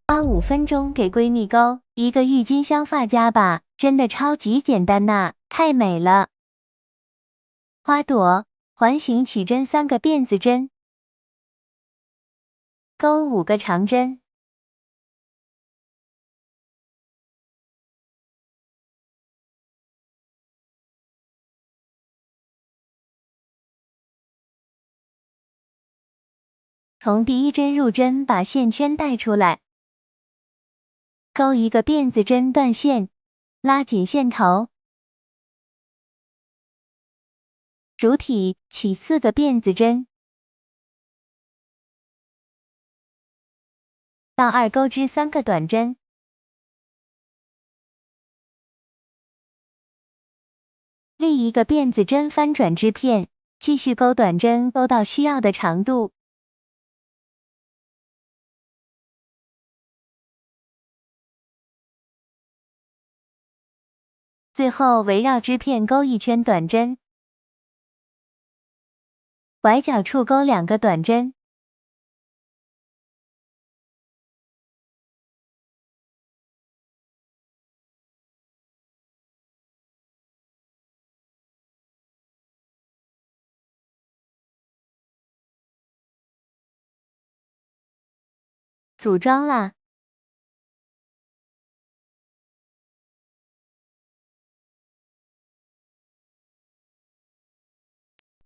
花5分钟给闺蜜钩一个郁金香发夹吧，真的超级简单呐，太美了。花朵，环形起针3个辫子针，钩5个长针，从第1针入针把线圈带出来，钩一个辫子针断线，拉紧线头，主体起4个辫子针，到2钩织3个短针，另一个辫子针翻转织片，继续钩短针钩到需要的长度。最后围绕织片钩一圈短针，拐角处钩2个短针，组装啦。